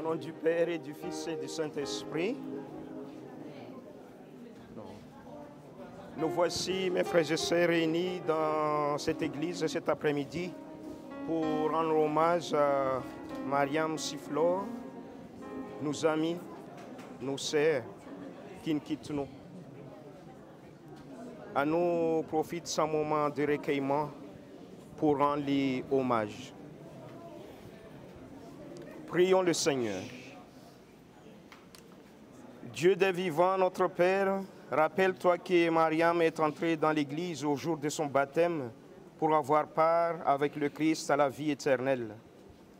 Au nom du Père et du Fils et du Saint-Esprit. Nous voici, mes frères et sœurs, réunis dans cette église cet après-midi pour rendre hommage à Mariam Siflor, nos amis, nos sœurs qui nous quittent nous. À nous profite ce moment de recueillement pour rendre les hommages. Prions le Seigneur. Dieu des vivants, notre Père, rappelle-toi que Mariam est entrée dans l'Église au jour de son baptême pour avoir part avec le Christ à la vie éternelle.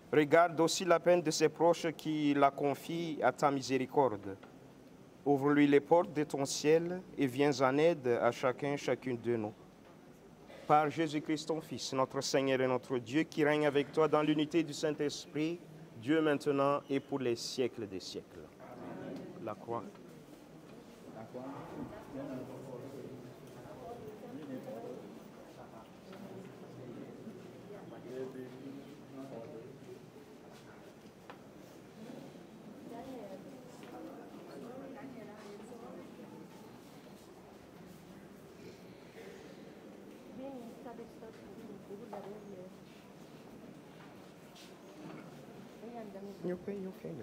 Regarde aussi la peine de ses proches qui la confient à ta miséricorde. Ouvre-lui les portes de ton ciel et viens en aide à chacune de nous. Par Jésus-Christ, ton Fils, notre Seigneur et notre Dieu, qui règne avec toi dans l'unité du Saint-Esprit, Dieu maintenant et pour les siècles des siècles. Amen. La croix. La croix. Okay.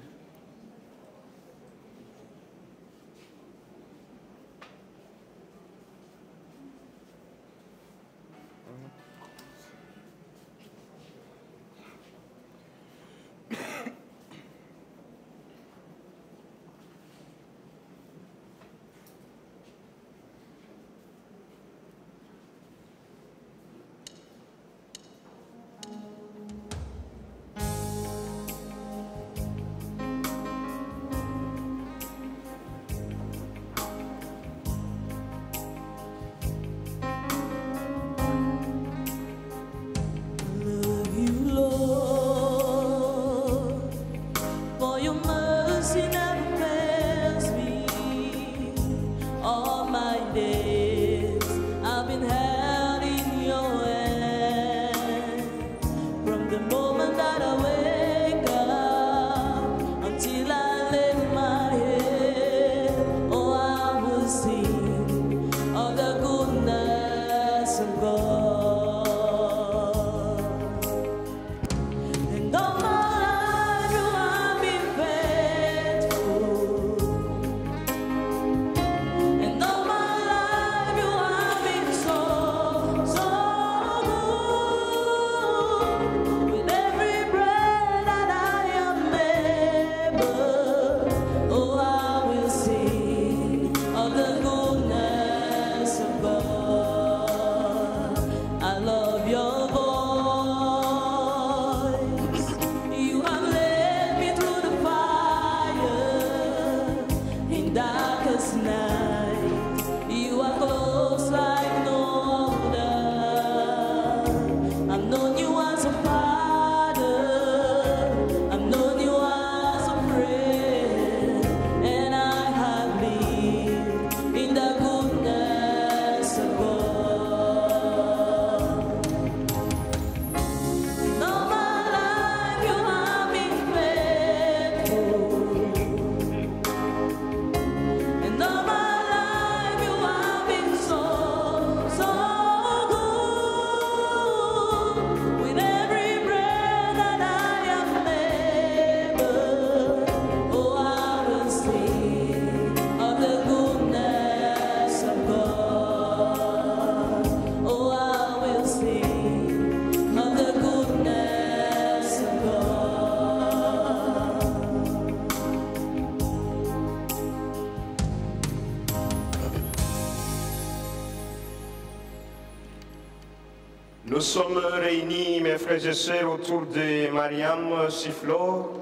Nous sommes réunis, mes frères et sœurs, autour de Mariam Siflor,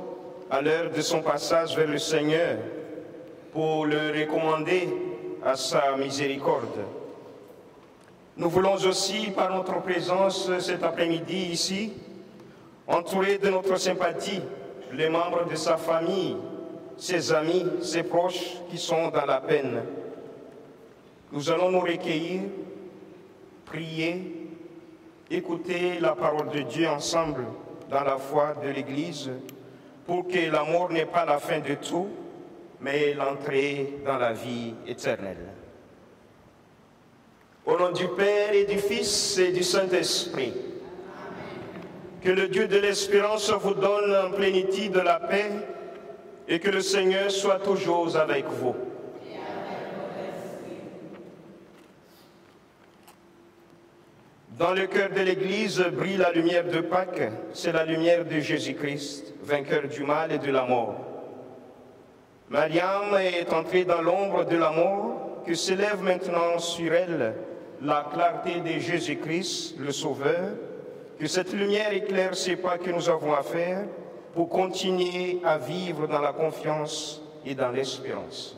à l'heure de son passage vers le Seigneur, pour le recommander à sa miséricorde. Nous voulons aussi, par notre présence cet après-midi ici, entourer de notre sympathie les membres de sa famille, ses amis, ses proches qui sont dans la peine. Nous allons nous recueillir, prier, écouter la parole de Dieu ensemble dans la foi de l'Église, pour que la mort n'est pas la fin de tout, mais l'entrée dans la vie éternelle. Au nom du Père et du Fils et du Saint-Esprit, que le Dieu de l'espérance vous donne en plénitude de la paix et que le Seigneur soit toujours avec vous. Dans le cœur de l'Église brille la lumière de Pâques, c'est la lumière de Jésus-Christ, vainqueur du mal et de la mort. Mariam est entrée dans l'ombre de la mort, que s'élève maintenant sur elle la clarté de Jésus-Christ, le Sauveur, que cette lumière éclaire ces pas que nous avons à faire pour continuer à vivre dans la confiance et dans l'espérance.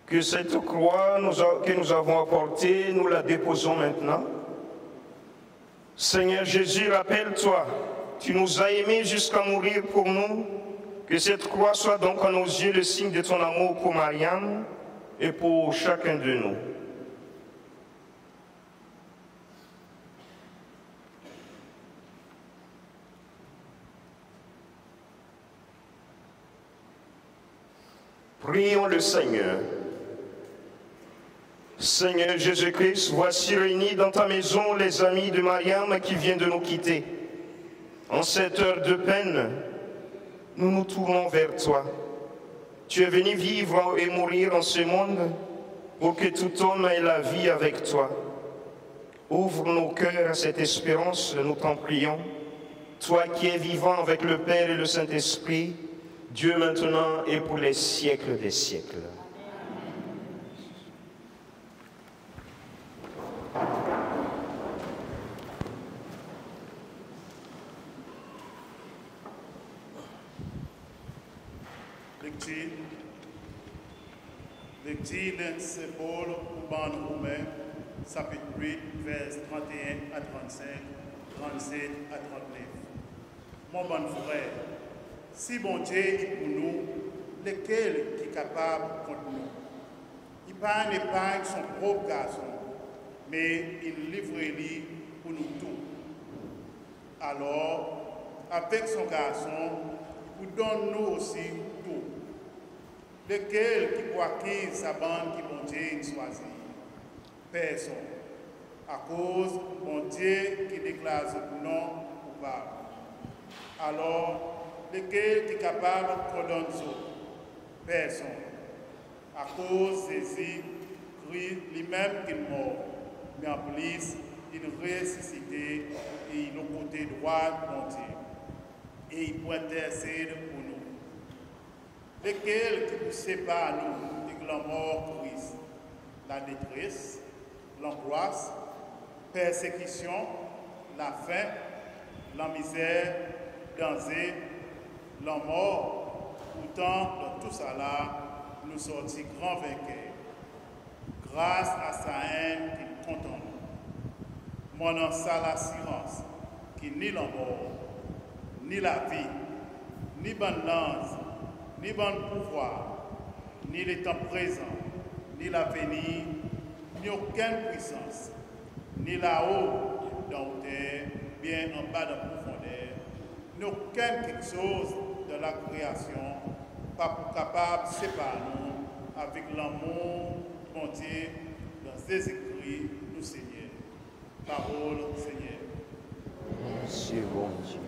Que cette croix que nous avons apportée, nous la déposons maintenant. Seigneur Jésus, rappelle-toi, tu nous as aimés jusqu'à mourir pour nous. Que cette croix soit donc à nos yeux le signe de ton amour pour Mariam et pour chacun de nous. Prions le Seigneur. Seigneur Jésus-Christ, voici réunis dans ta maison les amis de Mariam qui vient de nous quitter. En cette heure de peine, nous nous tournons vers toi. Tu es venu vivre et mourir en ce monde pour que tout homme ait la vie avec toi. Ouvre nos cœurs à cette espérance, nous t'en prions. Toi qui es vivant avec le Père et le Saint-Esprit, Dieu maintenant et pour les siècles des siècles. Lecture d'un symbole urbain romain, chapitre 8, vers 31 à 35, 37 à 39. Mon bon frère, si bon Dieu est pour nous, lequel qui est capable contre nous? Il n'épargne son propre garçon, mais il livre-lui pour nous tous. Alors, avec son garçon, il vous donne nous aussi tout. Lequel qui peut acquérir sa bande qui bon Dieu choisit? Personne. À cause bon Dieu qui déclare non coupable. Alors, lequel qui est capable de donner ça? Personne. À cause Jésus, Christ lui-même qu'il est mort, mais en plus, il ressuscité et il est au côté droit de bon Dieu. Et il peut intercéder pour nous. Lequel qui nous sépare nous de la mort Christ? La détresse, l'angoisse, persécution, la faim, la misère, danger, la mort. Pourtant, dans tout cela, nous sommes grands vainqueurs. Grâce à sa haine qui compte en nous. Mon en ça l'assurance qui ni la mort, ni la vie, ni bonne lance, ni bon pouvoir, ni le temps présent, ni l'avenir, ni aucune puissance, ni là-haut dans la terre, bien en bas de la profondeur, ni aucune quelque chose de la création, pas capable de séparer nous avec l'amour, bon Dieu, dans Jésus-Christ, nous Seigneur. Parole, Seigneur. Dieu, bon Dieu.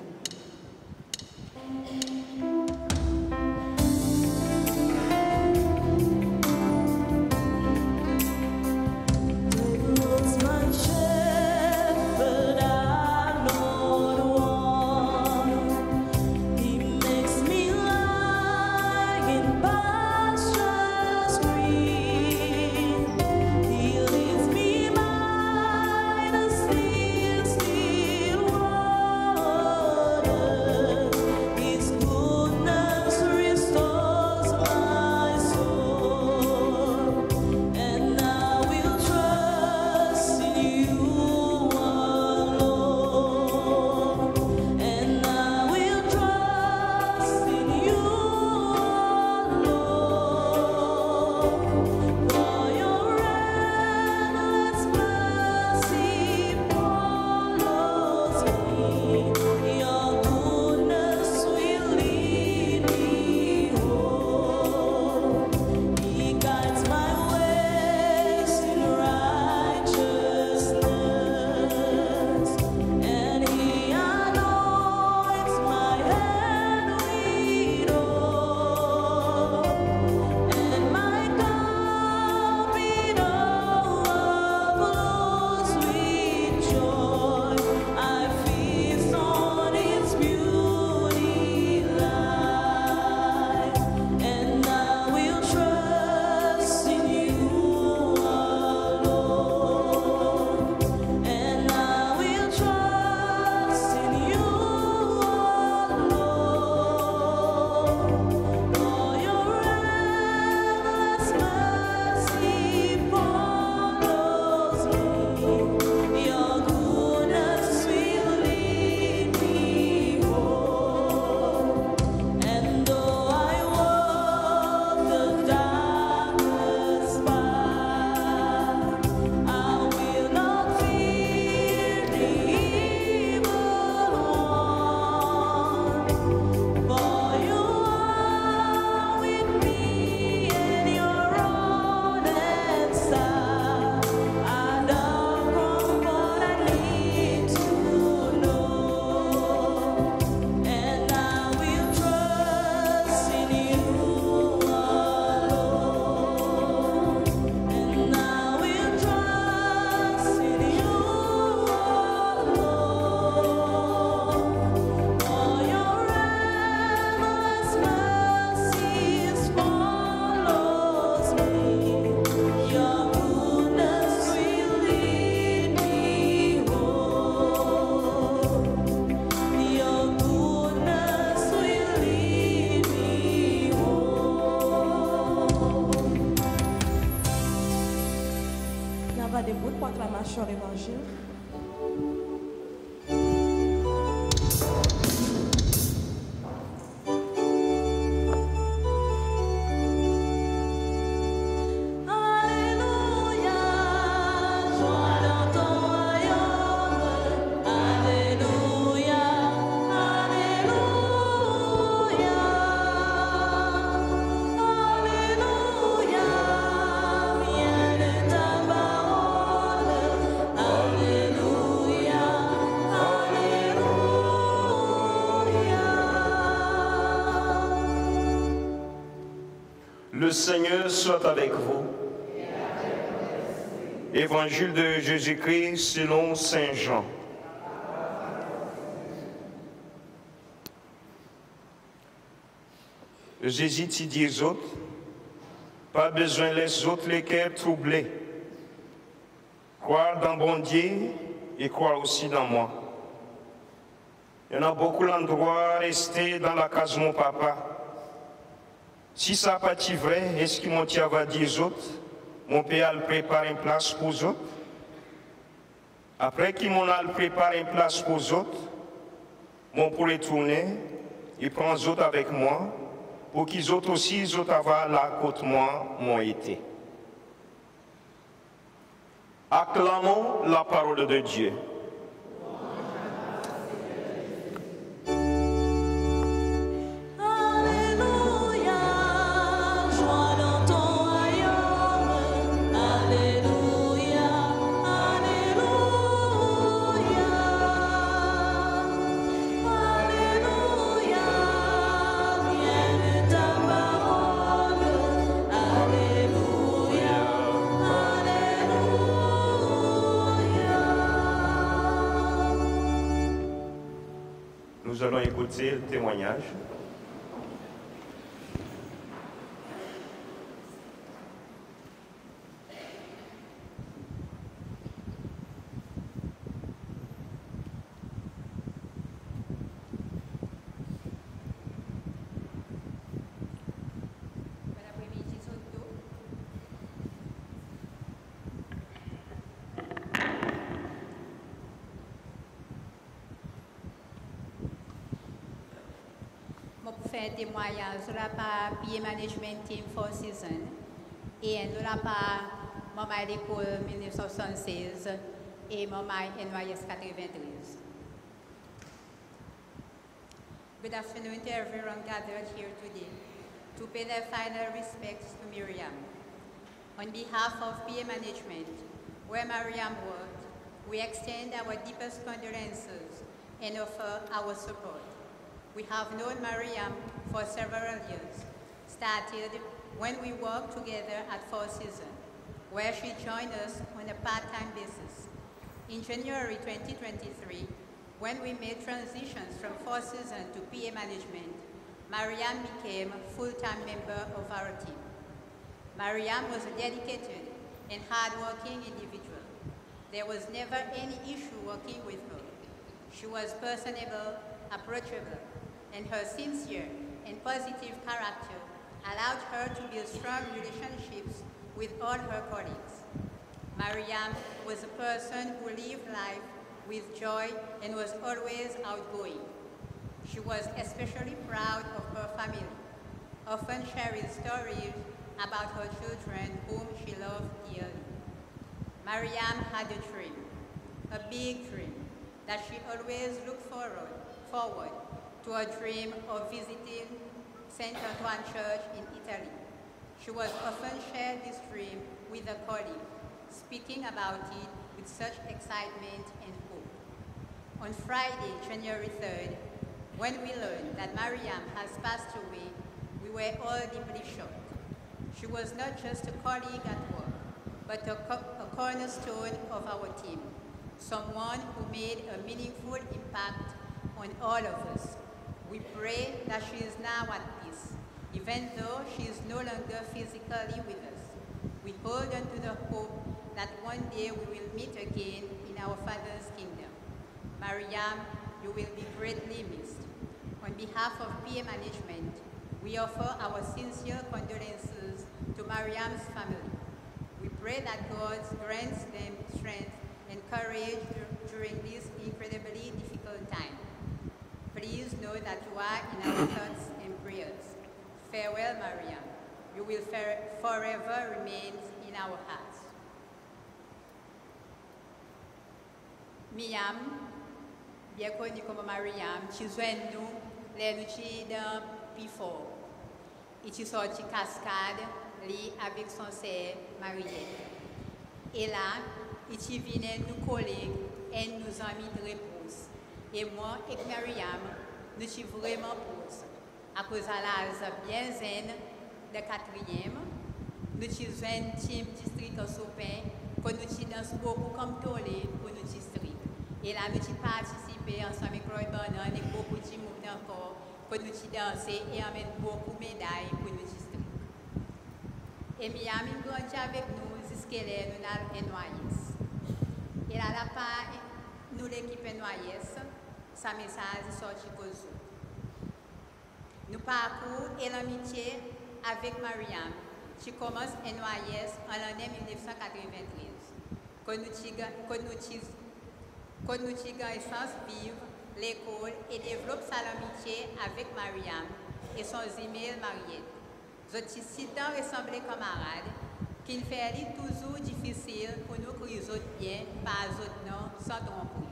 Debout, proclamation l'évangile. Le Seigneur soit avec vous. Évangile de Jésus-Christ selon Saint Jean. Jésus dit aux autres, pas besoin les autres les cœurs troublés. Croire dans bon Dieu et croire aussi dans moi. Il y en a beaucoup d'endroits restés dans la case de mon papa. Si ça n'a pas été vrai, est-ce que mon tia va dire aux autres, mon père prépare une place pour les autres? Après qu'il m'en a préparé une place pour les autres, mon pour retourner, il prend les autres avec moi, pour qu'ils autres aussi, les autres avoir là côté moi, m'ont été. Acclamons la parole de Dieu. Nous allons écouter le témoignage. Fait témoignage sur la part PA Management Team Four Seasons et nous la part maman à l'école 1976 et maman NYS 93. Good afternoon to everyone gathered here today to pay their final respects to Miriam. On behalf of PA Management, where Miriam worked, we extend our deepest condolences and offer our support. We have known Miriam for several years, started when we worked together at Four Seasons, where she joined us on a part-time basis. In January 2023, when we made transitions from Four Seasons to PA Management, Miriam became a full-time member of our team. Miriam was a dedicated and hard-working individual. There was never any issue working with her. She was personable, approachable, and her sincere and positive character allowed her to build strong relationships with all her colleagues. Miriam was a person who lived life with joy and was always outgoing. She was especially proud of her family, often sharing stories about her children whom she loved dearly. Miriam had a dream, a big dream, that she always looked forward to a dream of visiting St. Antoine Church in Italy. She was often shared this dream with a colleague, speaking about it with such excitement and hope. On Friday, January 3rd, when we learned that Miriam has passed away, we were all deeply shocked. She was not just a colleague at work, but a cornerstone of our team, someone who made a meaningful impact on all of us. We pray that she is now at peace, even though she is no longer physically with us. We hold on to the hope that one day we will meet again in our Father's kingdom. Miriam, you will be greatly missed. On behalf of PA Management, we offer our sincere condolences to Miriam's family. We pray that God grants them strength and courage during this incredibly difficult time. Please know that you are in our thoughts and prayers. Farewell, Miriam. You will forever remain in our hearts. Miam, bien connue comme Miriam, qui joint nous, les nous dans P4. Et qui sorti cascade, lui avec son sœur Mariette. Et là, il vient nous coller et nous amis de réponse. Et moi et Miriam, nous sommes vraiment pause. À cause de l'âge bien zen de 4e, nous sommes un team district au Sopin, que nous dansons beaucoup comme Tolé pour nos districts. Et là, nous avons participé ensemble avec Roy Bannon et beaucoup de monde encore, que nous avons dansé et amène beaucoup de médailles pour nos districts. Et Miami grandit avec nous jusqu'à là, nous avons NYS. Et là, la part, nous l'équipe NYS, sa message sorti pour nous. Nous parcourons et l'amitié avec Miriam, qui commence NYS en l'année 1993. Quand nous avons essence vive l'école et développe sa amitié avec Miriam et son email Mariette. Nous sommes ressemblés camarades, qui nous fait toujours difficile pour nous créer bien par autres noms sans tromper.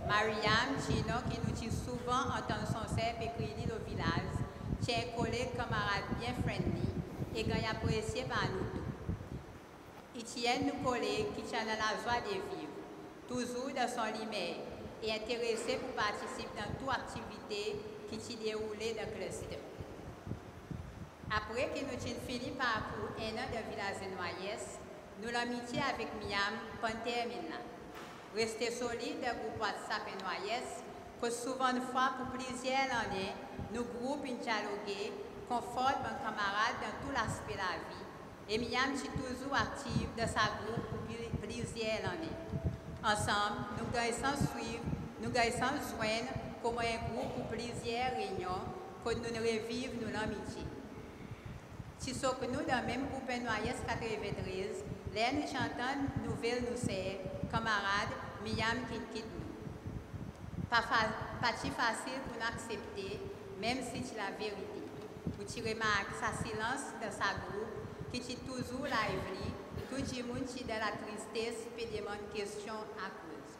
Miriam, qui nous dit souvent entendre son chef écrire au village, tient un collègue camarade bien friendly et gagne apprécié par nous tous. Il tient nos collègues qui tiennent la joie de vivre, toujours dans son limite et intéressé pour participer dans toute activité qui s'y déroulait dans le cluster. Après que nous avons fini par un an de village NYS, nous l'amitié avec Miam pendant terminé. Rester solide dans le groupe WhatsApp NYS, que souvent une fois pour plusieurs années, nous groupes une dialoguer, conforte un camarade dans tout l'aspect de la vie. Et Myriam est toujours active dans sa groupe pour plusieurs années. Ensemble, nous gagnons suivre, nous gagnons joindre comme un groupe pour plusieurs réunions que nous revivons nous l'amitié. Si ce que nous dans le même groupe Noyes 93, là nous chantons nouvelles nous c'est camarades Myriam qui quitte nous. Pas facile pour nous accepter, même si c'est la vérité. Vous tu remarques sa silence dans sa groupe, qui est toujours lively, tout le monde qui est dans la tristesse peut demander une question à cause.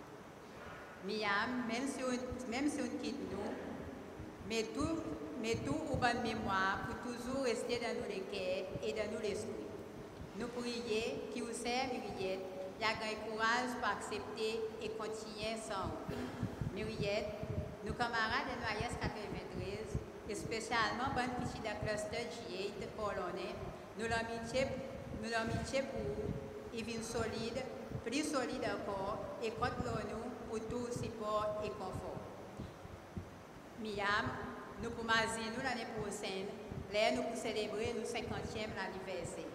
Myriam, même si on quitte nous, mais tout au bonne mémoire pour toujours rester dans nos cœurs et dans nos esprits. Nous prions qui vous sert Myriette, il y a un courage pour accepter et continuer sans vous. Myriette, nos camarades de Noyes 93, et spécialement bonne petite de cluster G8 polonais, nous l'amitié pour vous, il vient solide, plus solide encore, et contre-nous pour tout support et confort. Myriam, nous pour nous l'année prochaine, là nous pour célébrer notre 50e anniversaire.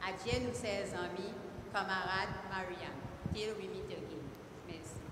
Adieu nous chers amis, camarades Mariam. Till we meet again. Merci.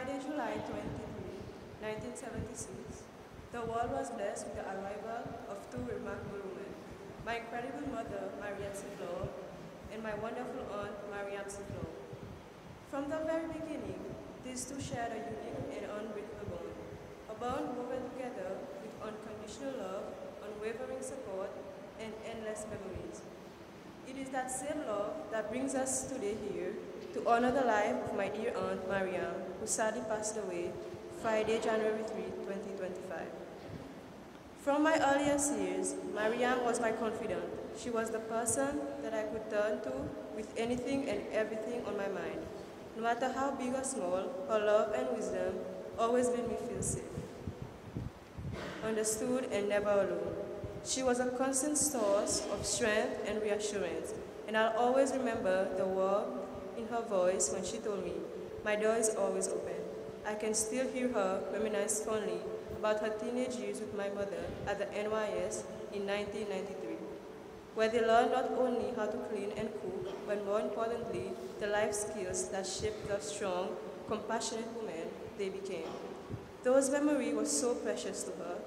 Friday, July 23, 1976, the world was blessed with the arrival of two remarkable women, my incredible mother, Mariam Siflo, and my wonderful aunt, Mariam Siflo. From the very beginning, these two shared a unique and unbreakable bond, a bond woven together with unconditional love, unwavering support, and endless memories. It is that same love that brings us today here to honor the life of my dear aunt, Mariam, who sadly passed away Friday, January 3, 2025. From my earliest years, Mariam was my confidant. She was the person that I could turn to with anything and everything on my mind. No matter how big or small, her love and wisdom always made me feel safe, understood, and never alone. She was a constant source of strength and reassurance, and I'll always remember the warmth in her voice when she told me, "My door is always open." I can still hear her reminisce fondly about her teenage years with my mother at the NYS in 1993, where they learned not only how to clean and cook, but more importantly, the life skills that shaped the strong, compassionate woman they became. Those memories were so precious to her,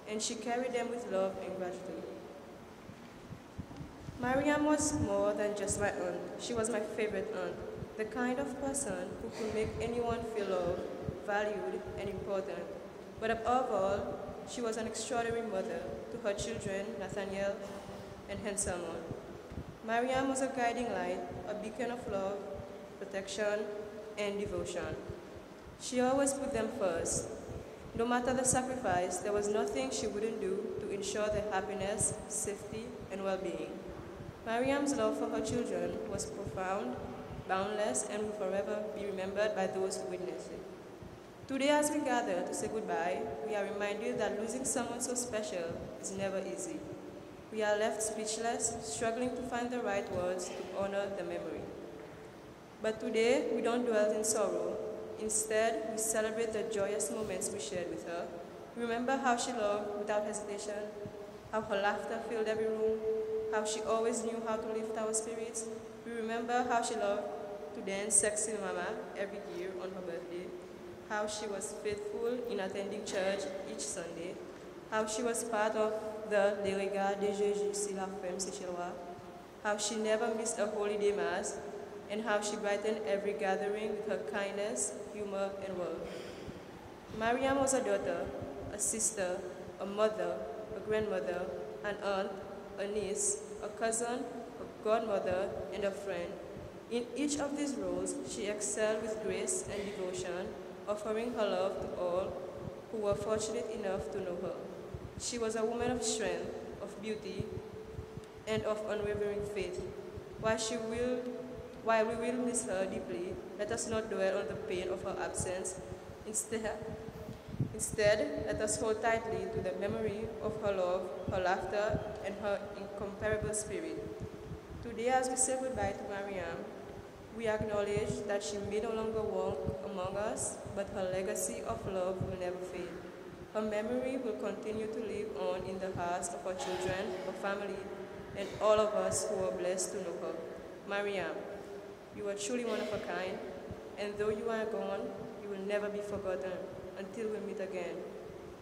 and she carried them with love and gratitude. Mariam was more than just my aunt. She was my favorite aunt, the kind of person who could make anyone feel loved, valued, and important. But above all, she was an extraordinary mother to her children, Nathaniel and Henselmon. Mariam was a guiding light, a beacon of love, protection, and devotion. She always put them first. No matter the sacrifice, there was nothing she wouldn't do to ensure their happiness, safety, and well-being. Mariam's love for her children was profound, boundless, and will forever be remembered by those who witnessed it. Today, as we gather to say goodbye, we are reminded that losing someone so special is never easy. We are left speechless, struggling to find the right words to honor the memory. But today, we don't dwell in sorrow. Instead, we celebrate the joyous moments we shared with her. We remember how she loved without hesitation, how her laughter filled every room, how she always knew how to lift our spirits. We remember how she loved to dance Sexy Mama every year on her birthday, how she was faithful in attending church each Sunday, how she was part of the Les Regards de Jésus sur la Femme Séchelois, how she never missed a Holy Day Mass, and how she brightened every gathering with her kindness, humor, and work. Mariam was a daughter, a sister, a mother, a grandmother, an aunt, a niece, a cousin, a godmother, and a friend. In each of these roles, she excelled with grace and devotion, offering her love to all who were fortunate enough to know her. She was a woman of strength, of beauty, and of unwavering faith. While we will miss her deeply, let us not dwell on the pain of her absence. Instead, let us hold tightly to the memory of her love, her laughter, and her incomparable spirit. Today, as we say goodbye to Mariam, we acknowledge that she may no longer walk among us, but her legacy of love will never fade. Her memory will continue to live on in the hearts of her children, her family, and all of us who are blessed to know her. Mariam, you are truly one of a kind, and though you are gone, you will never be forgotten until we meet again.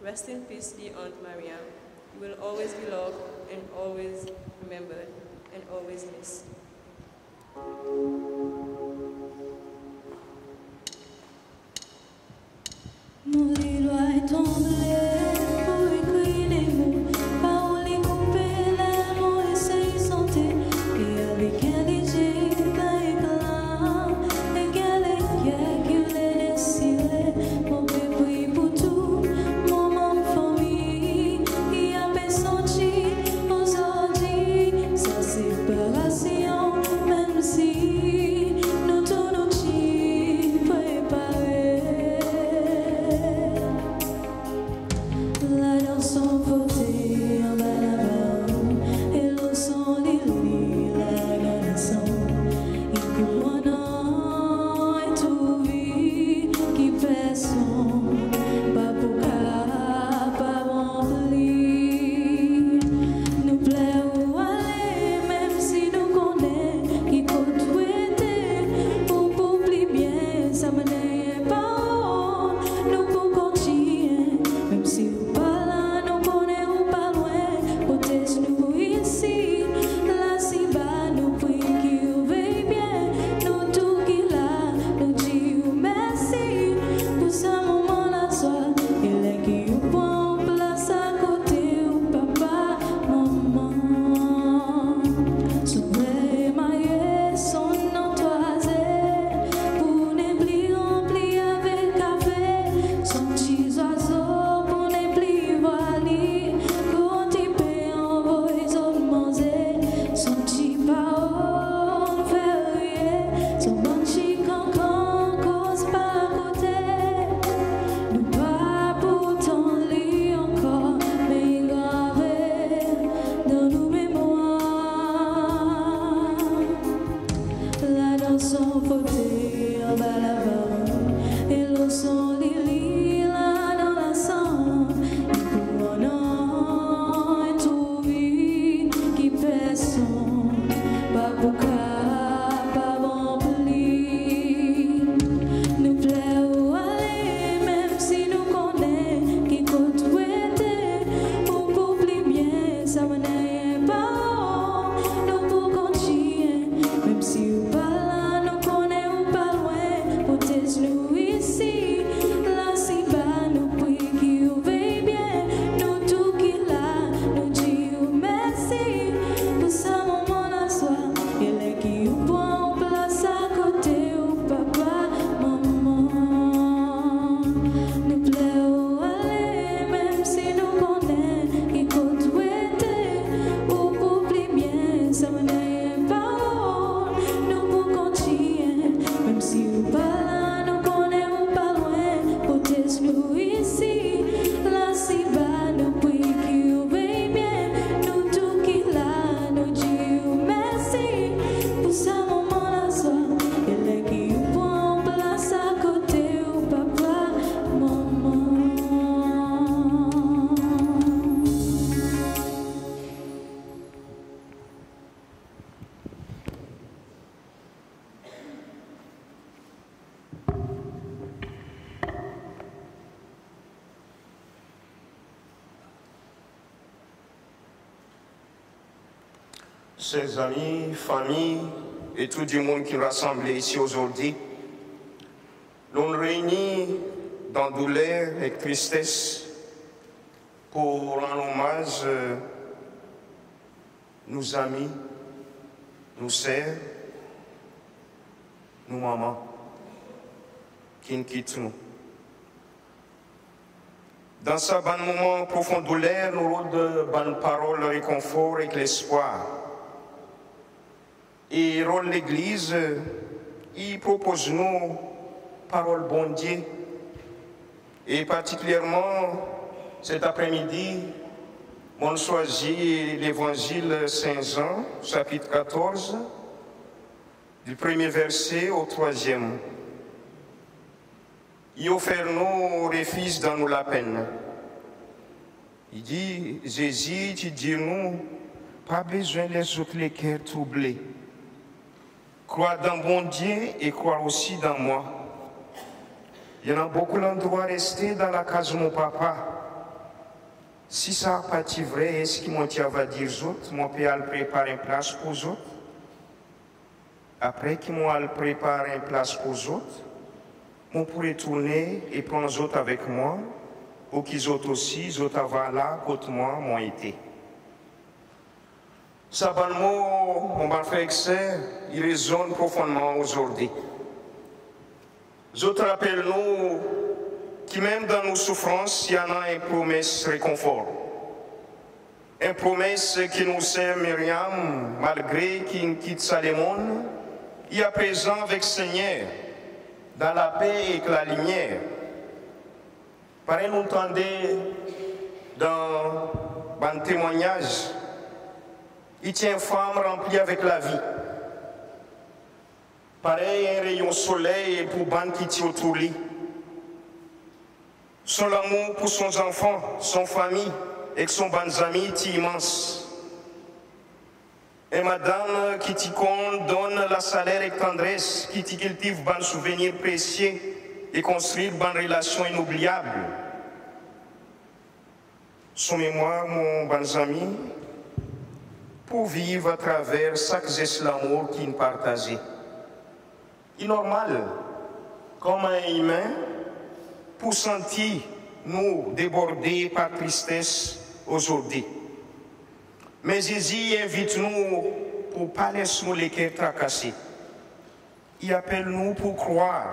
Rest in peace, dear Aunt Mariam. You will always be loved and always remembered and always missed. Mon lit doit tomber pour écrire les mots, paroles coupées, les mots essayent santé, et avec un léger éclat, et quel éclat qu'il est désiré, mon mépris pour tout, mon manque de famille, il a pas senti aujourd'hui sa séparation, même si Chers amis, familles et tout le monde qui est rassemblé ici aujourd'hui, l'on réunit dans douleur et tristesse pour rendre hommage nos amis, nos sœurs, nos mamans qui nous quittent nous. Dans ce bon moment profond douleur, nous rôdons bonnes paroles, réconfort et l'espoir. Et rôle l'Église, il propose nous paroles bon Dieu. Et particulièrement cet après-midi, on choisit l'évangile Saint-Jean, chapitre 14, du premier verset au 3e. Il offre nous refuge dans nous la peine. Il dit, Jésus, tu dis nous, pas besoin les autres les cœurs troublés. Crois dans bon Dieu et crois aussi dans moi. Il y en a beaucoup d'endroits restés dans la case de mon papa. Si ça n'a pas été vrai, est-ce que mon Dieu va dire aux autres, mon père prépare une place pour les autres? Après qu'il m'a préparé une place pour les autres, on pourrait tourner et prendre les autres avec moi, pour qu'ils autres aussi, les autres avant là, côté moi, m'ont été. Ça, bon mot, mon bon frère, il résonne profondément aujourd'hui. Les autres rappellent-nous que même dans nos souffrances, il y en a une promesse réconfort. Une promesse qui nous sert Myriam, malgré qu'il quitte Salomon, il est présent avec le Seigneur, dans la paix et la lumière. Pareil, nous entendons dans un témoignage, il tient une femme remplie avec la vie. Pareil, un rayon soleil pour ban qui tient autour de lui. Son amour pour son enfant, son famille et son bons amis est immense. Et madame qui t'y donne la salaire et tendresse, qui t'y cultive bon souvenir précieux et construire bonne relation inoubliable. Son mémoire, mon bon ami, pour vivre à travers chaque geste l'amour qu'il partageait. Il est normal, comme un humain, pour sentir nous déborder par tristesse aujourd'hui. Mais Jésus invite nous pour ne pas laisser les cœurs tracassés. Il appelle nous pour croire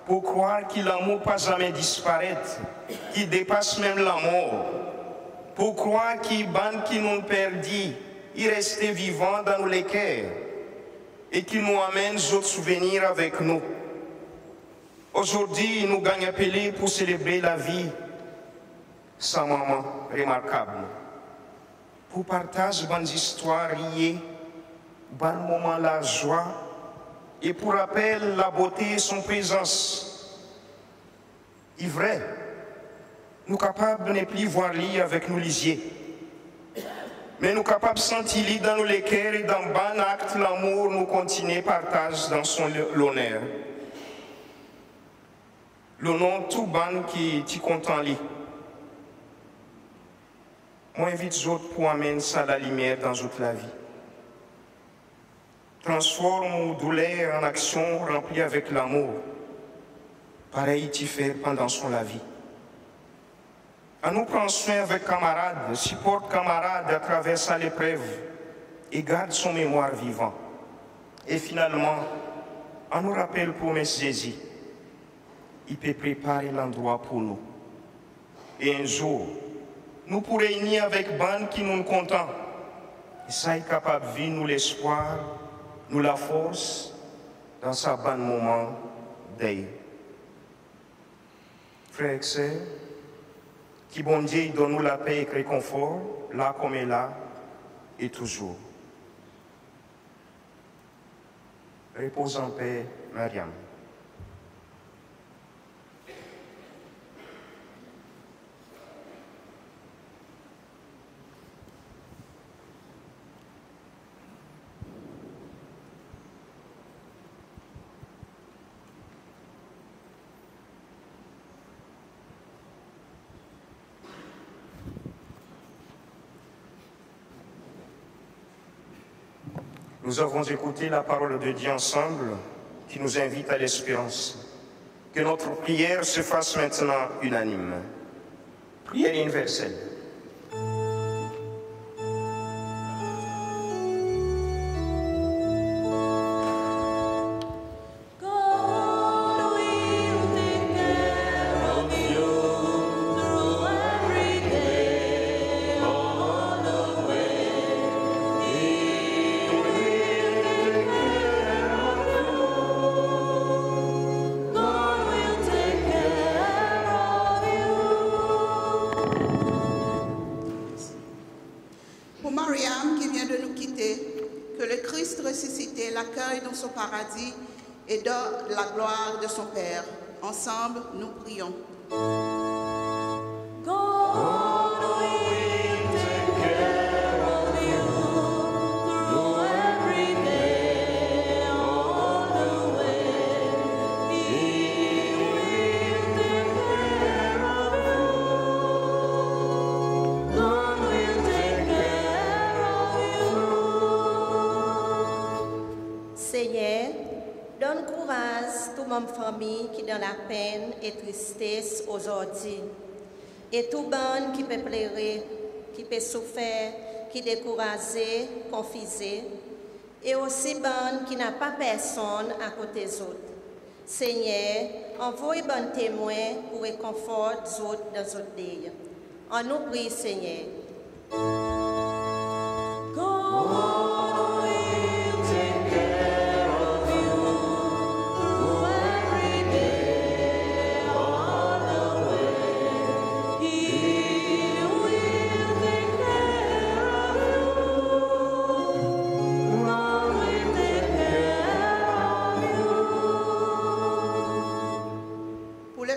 que l'amour pas jamais disparaître, qu'il dépasse même la mort, pour croire qu'il ban qui nous perdit, il restait vivant dans les cœurs et qui nous amène d'autres souvenirs avec nous. Aujourd'hui, nous gagnons appelé pour célébrer la vie sa maman remarquable. Pour partager bonnes histoires liées, bon moment la joie et pour rappel la beauté et son présence. Il est vrai, nous sommes capables de ne plus voir lui avec nos lisiers. Mais nous sommes capables de sentir lui dans nos cœurs et dans bon acte l'amour nous continue partage dans son l'honneur. Le nom tout ban qui est content lui. Moi, invite les autres pour amener ça à la lumière dans toute la vie. Transforme nos douleurs en action remplie avec l'amour. Pareil, tu fais pendant son la vie. À nous prendre soin avec camarades, supporte camarades à travers sa l'épreuve et garde son mémoire vivant. Et finalement, on nous rappelle promesse Jésus. Il peut préparer l'endroit pour nous. Et un jour, nous pourrons réunir avec bande qui nous content. Et ça est capable de vivre nous l'espoir, nous la force dans sa bon moment d'œil. Frères et sœurs, qui bon Dieu donne nous la paix et le réconfort, là comme est là, et toujours. Repose en paix, Mariam. Nous avons écouté la parole de Dieu ensemble qui nous invite à l'espérance. Que notre prière se fasse maintenant unanime. Prière universelle. Pour Mariam qui vient de nous quitter, que le Christ ressuscité l'accueille dans son paradis et dans la gloire de son Père. Ensemble, nous prions. Seigneur, donne courage toute ma famille qui est dans la peine et tristesse aujourd'hui. Et tout monde qui peut pleurer, qui peut souffrir, qui est découragé, confusé. Et aussi monde qui n'a pas personne à côté des autres. Seigneur, envoie bon témoin pour réconforter les autres dans les autres délires. On nous prie, Seigneur.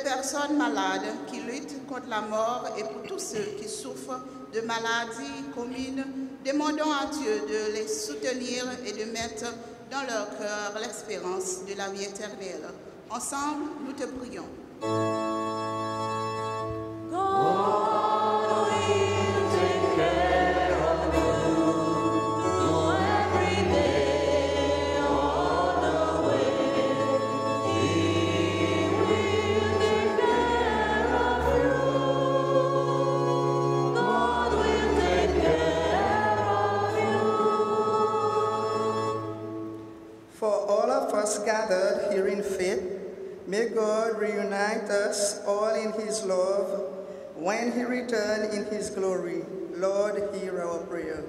Personnes malades qui luttent contre la mort et pour tous ceux qui souffrent de maladies communes, demandons à Dieu de les soutenir et de mettre dans leur cœur l'espérance de la vie éternelle. Ensemble, nous te prions. Gathered here in faith, may God reunite us all in his love when he returns in his glory. Lord, hear our prayer.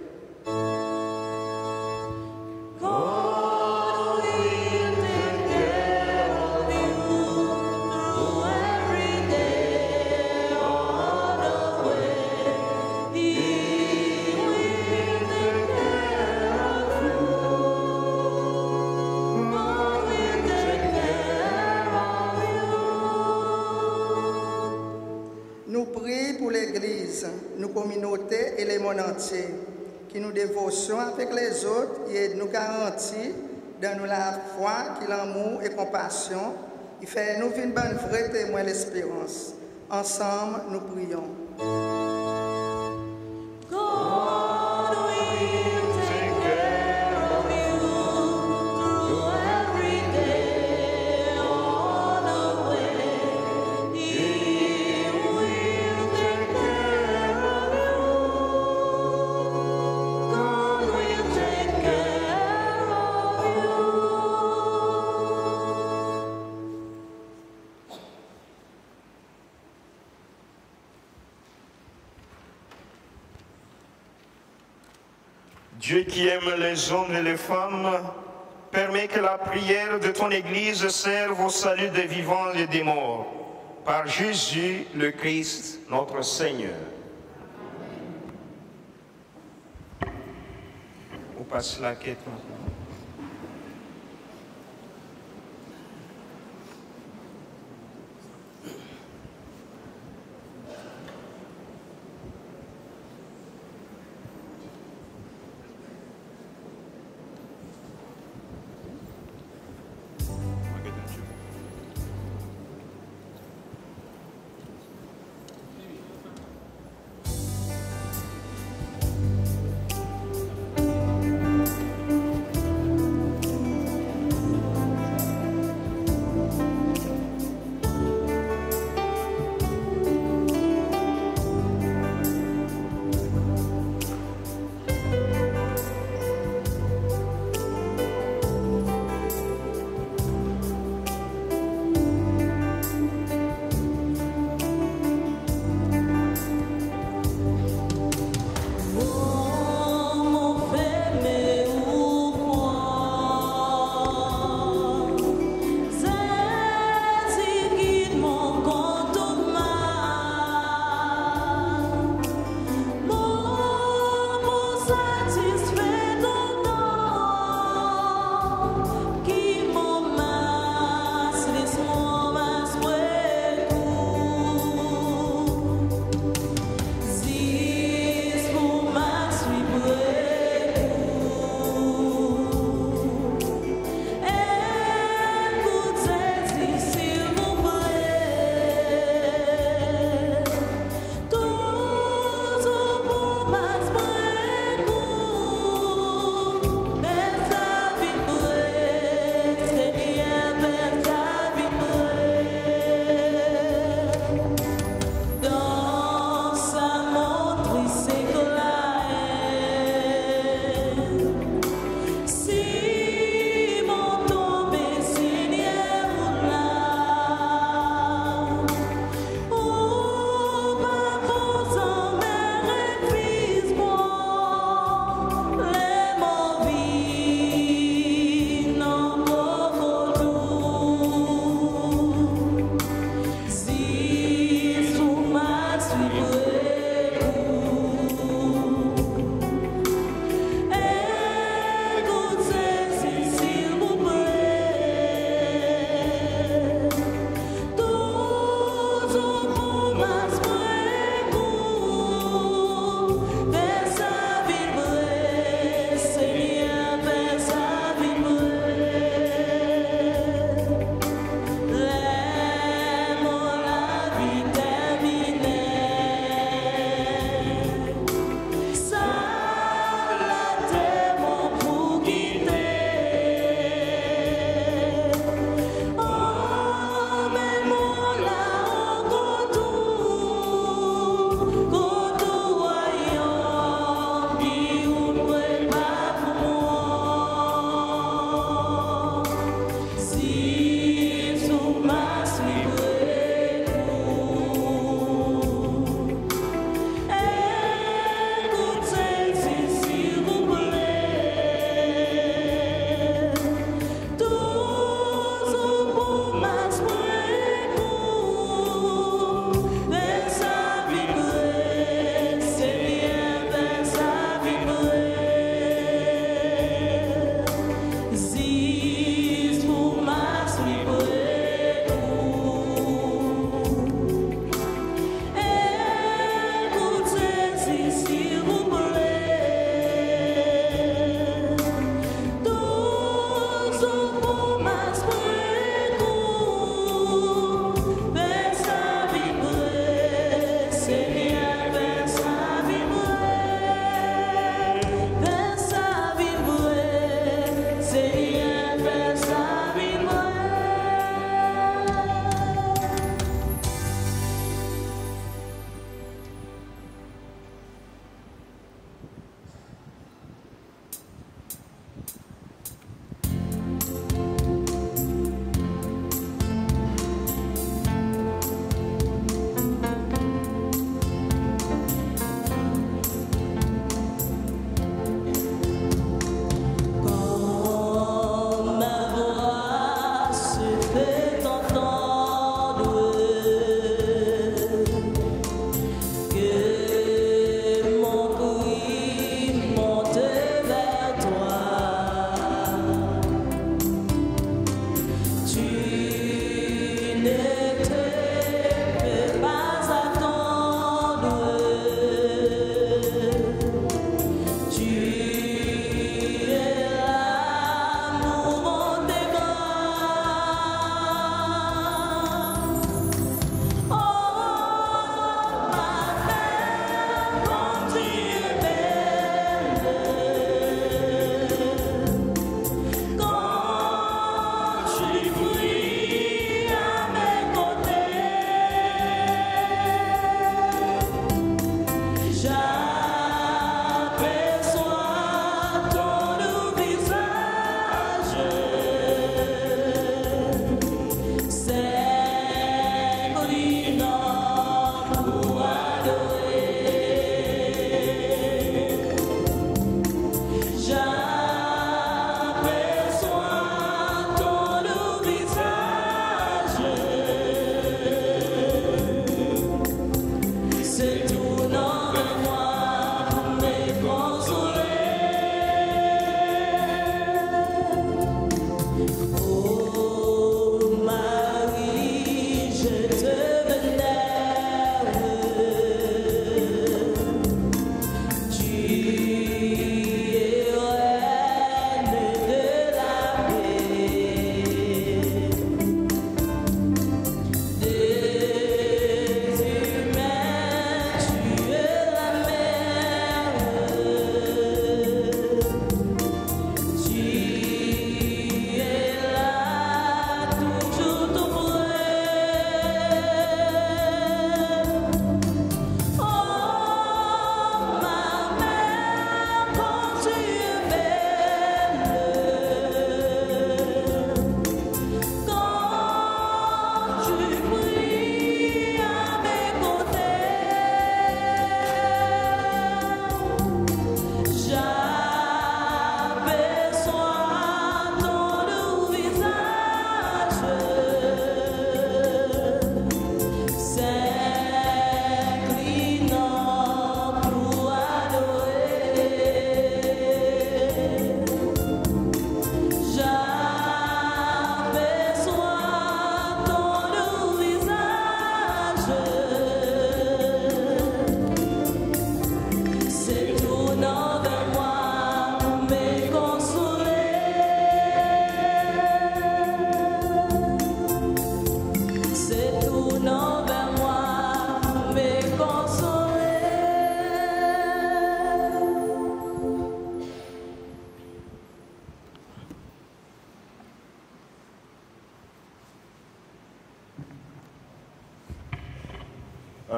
Nos communautés et les mondes entiers, qui nous dévotions avec les autres et nous garantit dans nous la foi, qui l'amour et compassion, qui fait nous une bonne vraie témoin l'espérance. Ensemble, nous prions. Dieu qui aime les hommes et les femmes, permet que la prière de ton Église serve au salut des vivants et des morts. Par Jésus le Christ, notre Seigneur. On passe la quête maintenant.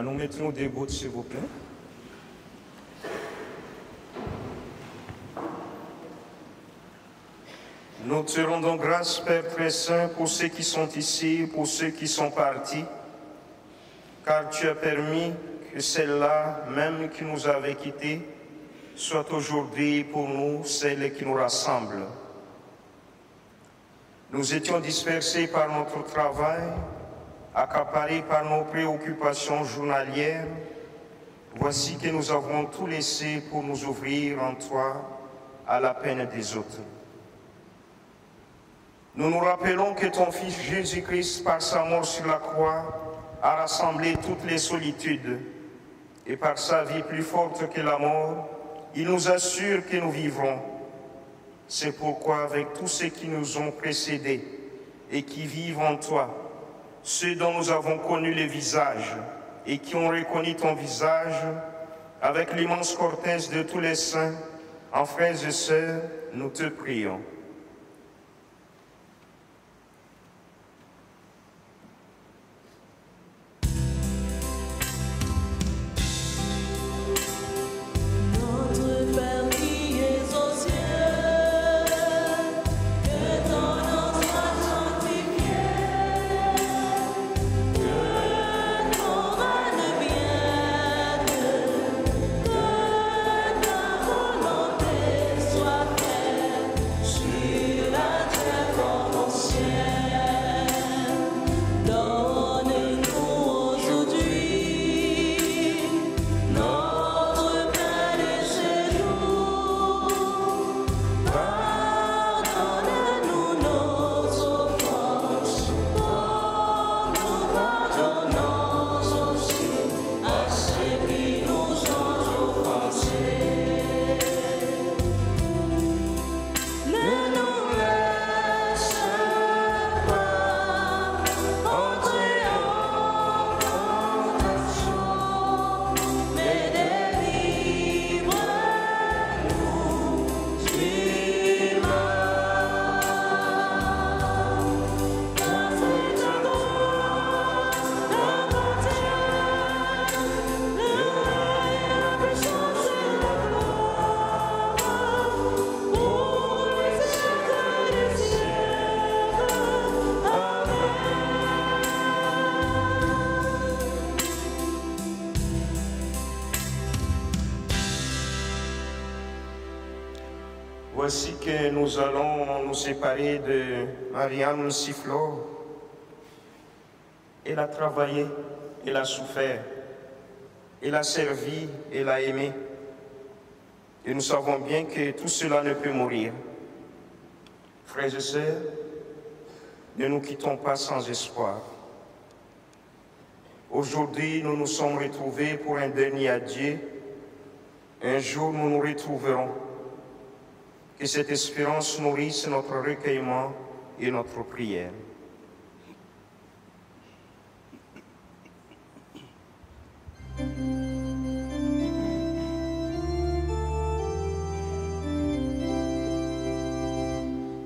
Nous mettons debout, s'il vous plaît. Nous te rendons grâce, Père très saint, pour ceux qui sont ici, pour ceux qui sont partis, car tu as permis que celle-là, même qui nous avait quittés, soit aujourd'hui pour nous celle qui nous rassemble. Nous étions dispersés par notre travail, accaparés par nos préoccupations journalières. Voici que nous avons tout laissé pour nous ouvrir en toi à la peine des autres. Nous nous rappelons que ton Fils Jésus-Christ, par sa mort sur la croix, a rassemblé toutes les solitudes, et par sa vie plus forte que la mort, il nous assure que nous vivrons. C'est pourquoi, avec tous ceux qui nous ont précédés et qui vivent en toi, ceux dont nous avons connu les visages et qui ont reconnu ton visage, avec l'immense cortège de tous les saints, en frères et sœurs, nous te prions. Voici que nous allons nous séparer de Marianne Sifflot, Elle a travaillé, elle a souffert, elle a servi, elle a aimé. Et nous savons bien que tout cela ne peut mourir. Frères et sœurs, ne nous quittons pas sans espoir. Aujourd'hui, nous nous sommes retrouvés pour un dernier adieu. Un jour, nous nous retrouverons. Que cette espérance nourrisse notre recueillement et notre prière.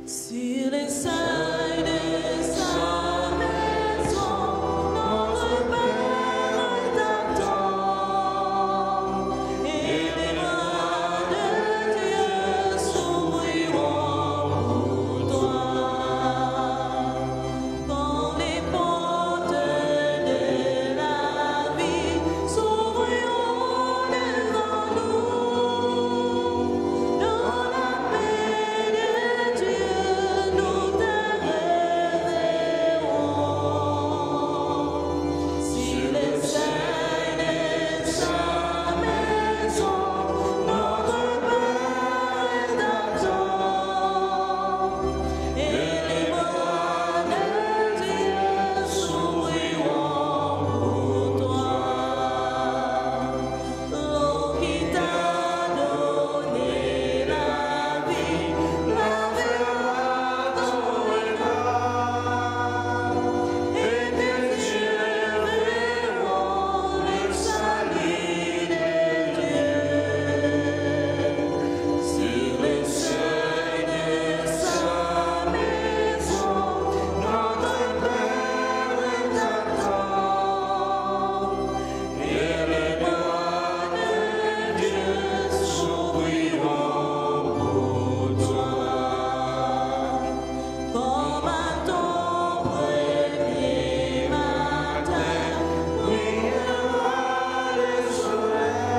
Sur les seuils de sa maison, notre Père t'attend, et les bras de Dieu s'ouvriront pour toi. Quand les portes de la vie s'ouvriront devant nous, dans la paix de Dieu, nous te réveillerons. Sur les seuils de sa maison, notre Père t'attend, et les bras de Dieu s'ouvriront pour toi. L'eau qui t'a donné la vie lavera ton regard, et tes yeux verront le salut de Dieu. Sur les seuils de sa maison, notre Père t'attend, et les bras de Dieu s'ouvriront pour toi. Comme à ton premier matin, brillera le soleil,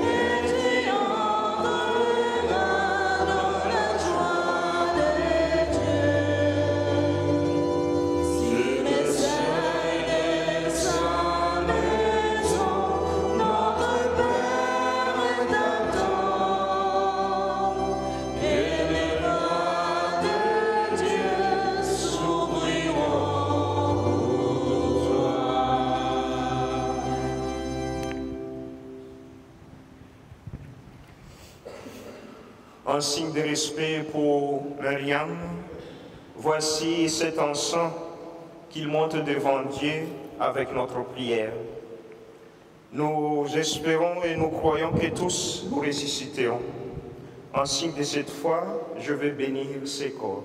et tu entreras dans la joie de Dieu. Sur les seuils de sa maison, notre Père t'attend, et les bras de Dieu s'ouvriront pour toi. En signe de respect pour Myriam, voici cet encens qu'il monte devant Dieu avec notre prière. Nous espérons et nous croyons que tous nous ressusciterons. En signe de cette foi, je vais bénir ces corps.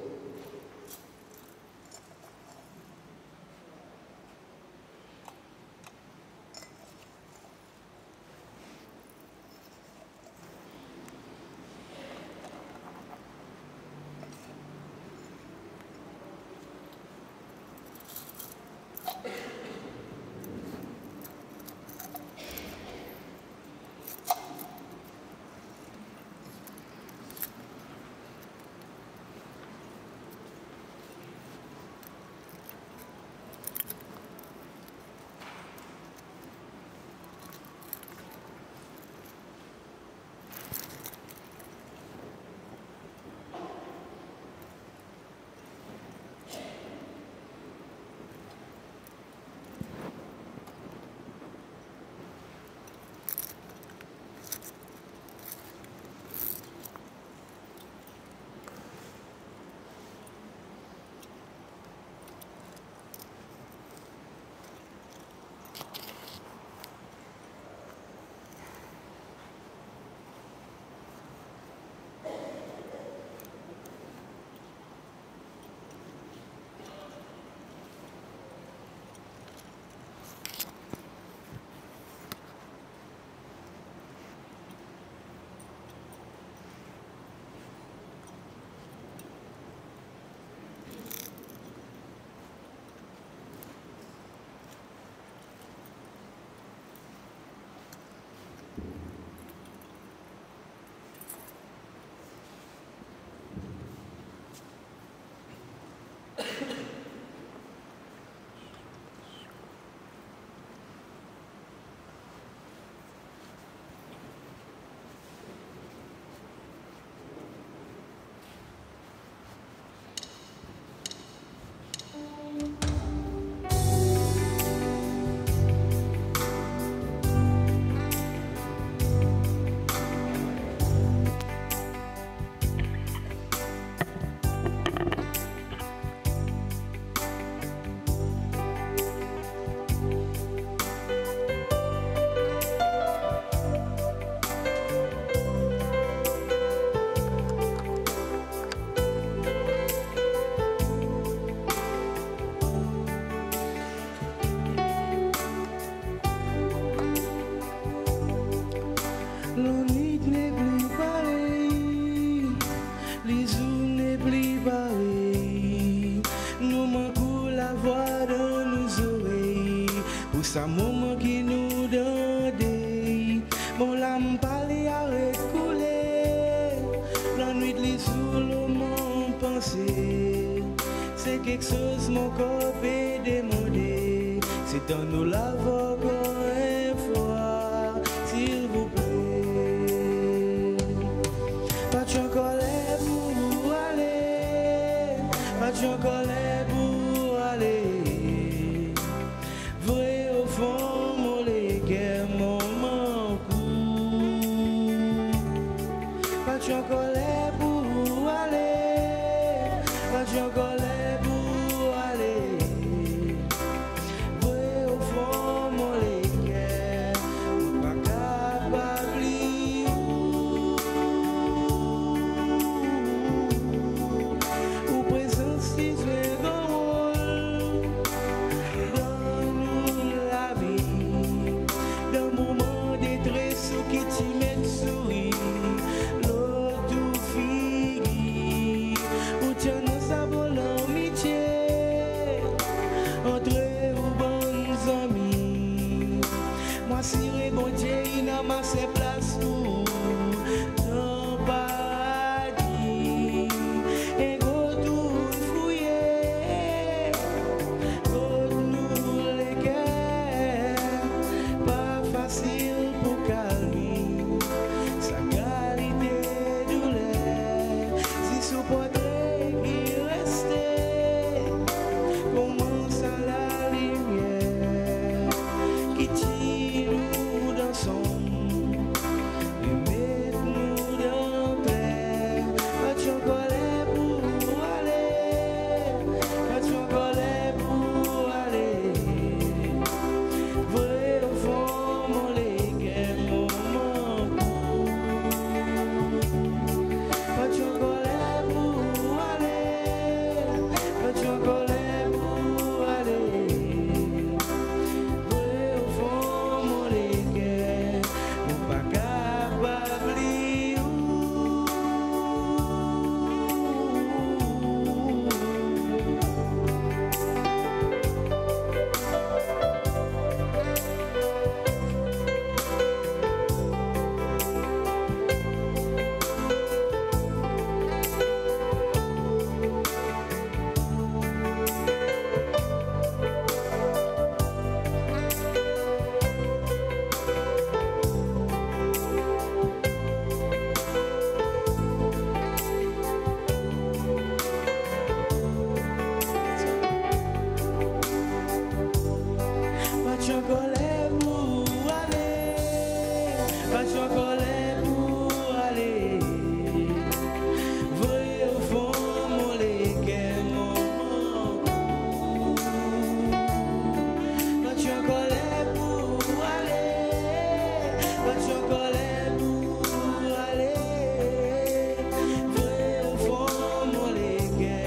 ça moment qui nous donne, mon lame parler arrête couler, la nuit les sous le mon pensée, c'est quelque chose mon corps peut demander, c'est dans nous l'avons encore une fois, s'il vous plaît, pas de colère pour aller, pas de colère pour aller. Chocolat pour aller, pas chocolat pour aller. Oui, au fond, mon légué, pas capable. Ou présence, si tu es dans la vie, dans moment de détresse qui t'y met sourire. Sire bon Dieu, il n'a pas ses places pour non pas dit et go tout fouiller, go nous les cœurs, pas facile pour calmer sa qualité douleur, si supporter qui restait, commence à la lumière qui tire et mets-nous dans paix. Pas de chocolat pour aller, pas de chocolat pour aller. Vrai au fond, mon légué, mon manteau. Pas de chocolat pour aller, pas de chocolat pour aller. Vrai au fond, mon légué. Chocolat pour aller, pas chocolat pour aller. Vrai au fond, mon légué, mon manteau. Pas chocolat pour aller, pas chocolat pour aller. Vrai au fond, mon légué,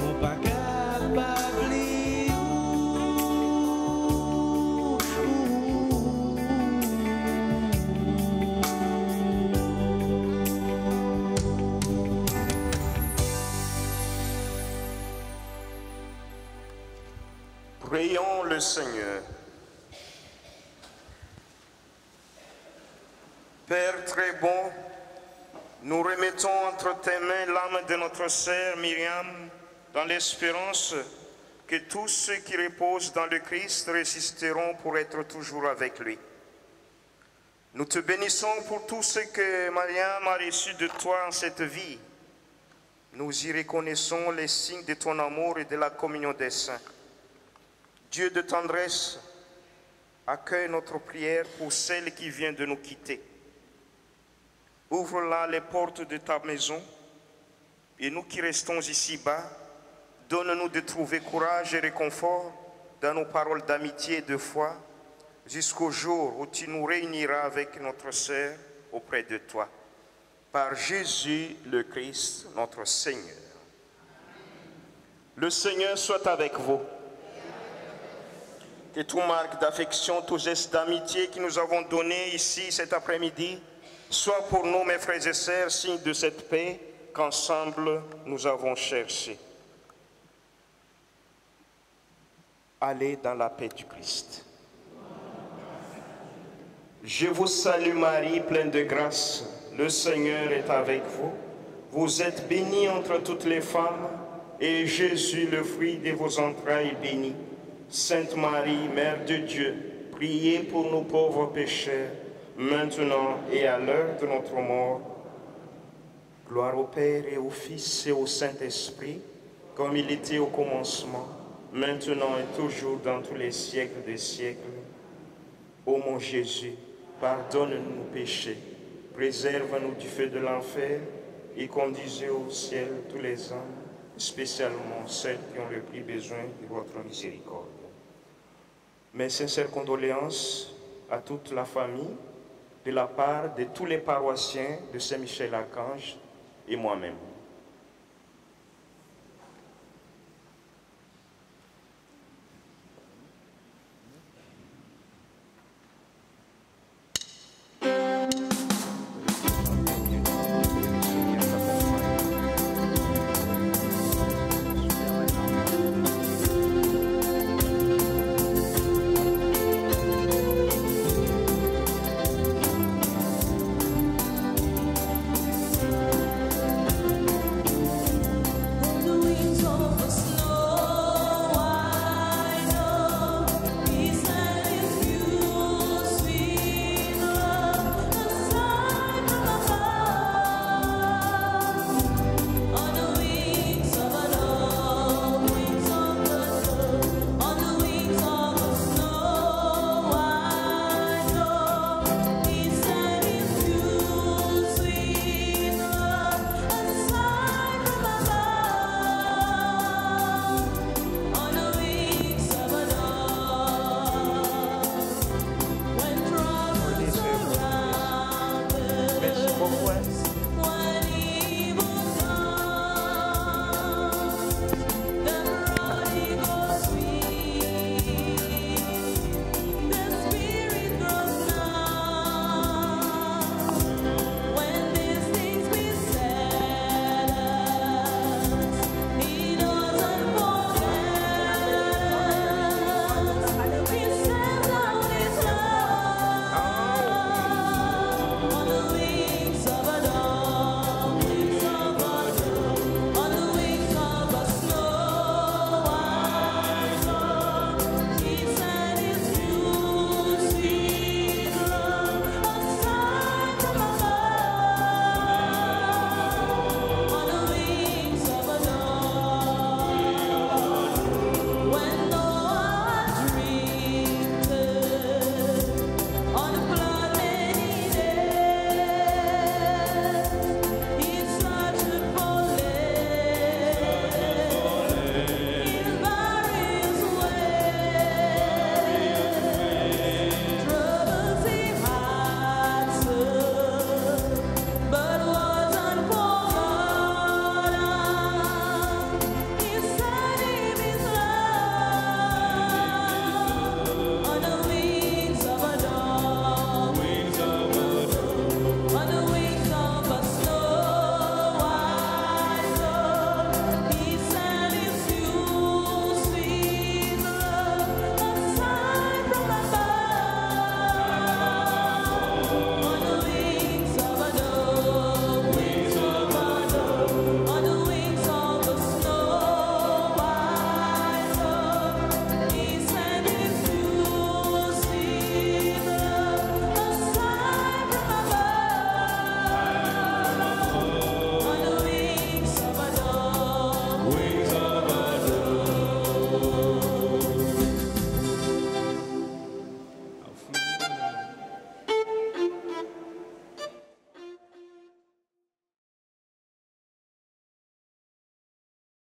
mon pas capable. Prions le Seigneur. Père très bon, nous remettons entre tes mains l'âme de notre sœur Myriam dans l'espérance que tous ceux qui reposent dans le Christ résisteront pour être toujours avec lui. Nous te bénissons pour tout ce que Myriam a reçu de toi en cette vie. Nous y reconnaissons les signes de ton amour et de la communion des saints. Dieu de tendresse, accueille notre prière pour celle qui vient de nous quitter. Ouvre-la les portes de ta maison et nous qui restons ici-bas, donne-nous de trouver courage et réconfort dans nos paroles d'amitié et de foi jusqu'au jour où tu nous réuniras avec notre sœur auprès de toi. Par Jésus le Christ, notre Seigneur. Le Seigneur soit avec vous. Que tout marque d'affection, tout geste d'amitié que nous avons donné ici cet après-midi soit pour nous, mes frères et sœurs, signe de cette paix qu'ensemble nous avons cherché. Allez dans la paix du Christ. Je vous salue Marie, pleine de grâce, le Seigneur est avec vous. Vous êtes bénie entre toutes les femmes, et Jésus, le fruit de vos entrailles, est béni. Sainte Marie, Mère de Dieu, priez pour nous pauvres pécheurs, maintenant et à l'heure de notre mort. Gloire au Père et au Fils et au Saint-Esprit, comme il était au commencement, maintenant et toujours dans tous les siècles des siècles. Ô mon Jésus, pardonne-nous nos péchés, préserve-nous du feu de l'enfer et conduisez au ciel tous les âmes, spécialement celles qui ont le plus besoin de votre miséricorde. Mes sincères condoléances à toute la famille de la part de tous les paroissiens de Saint-Michel-Archange et moi-même.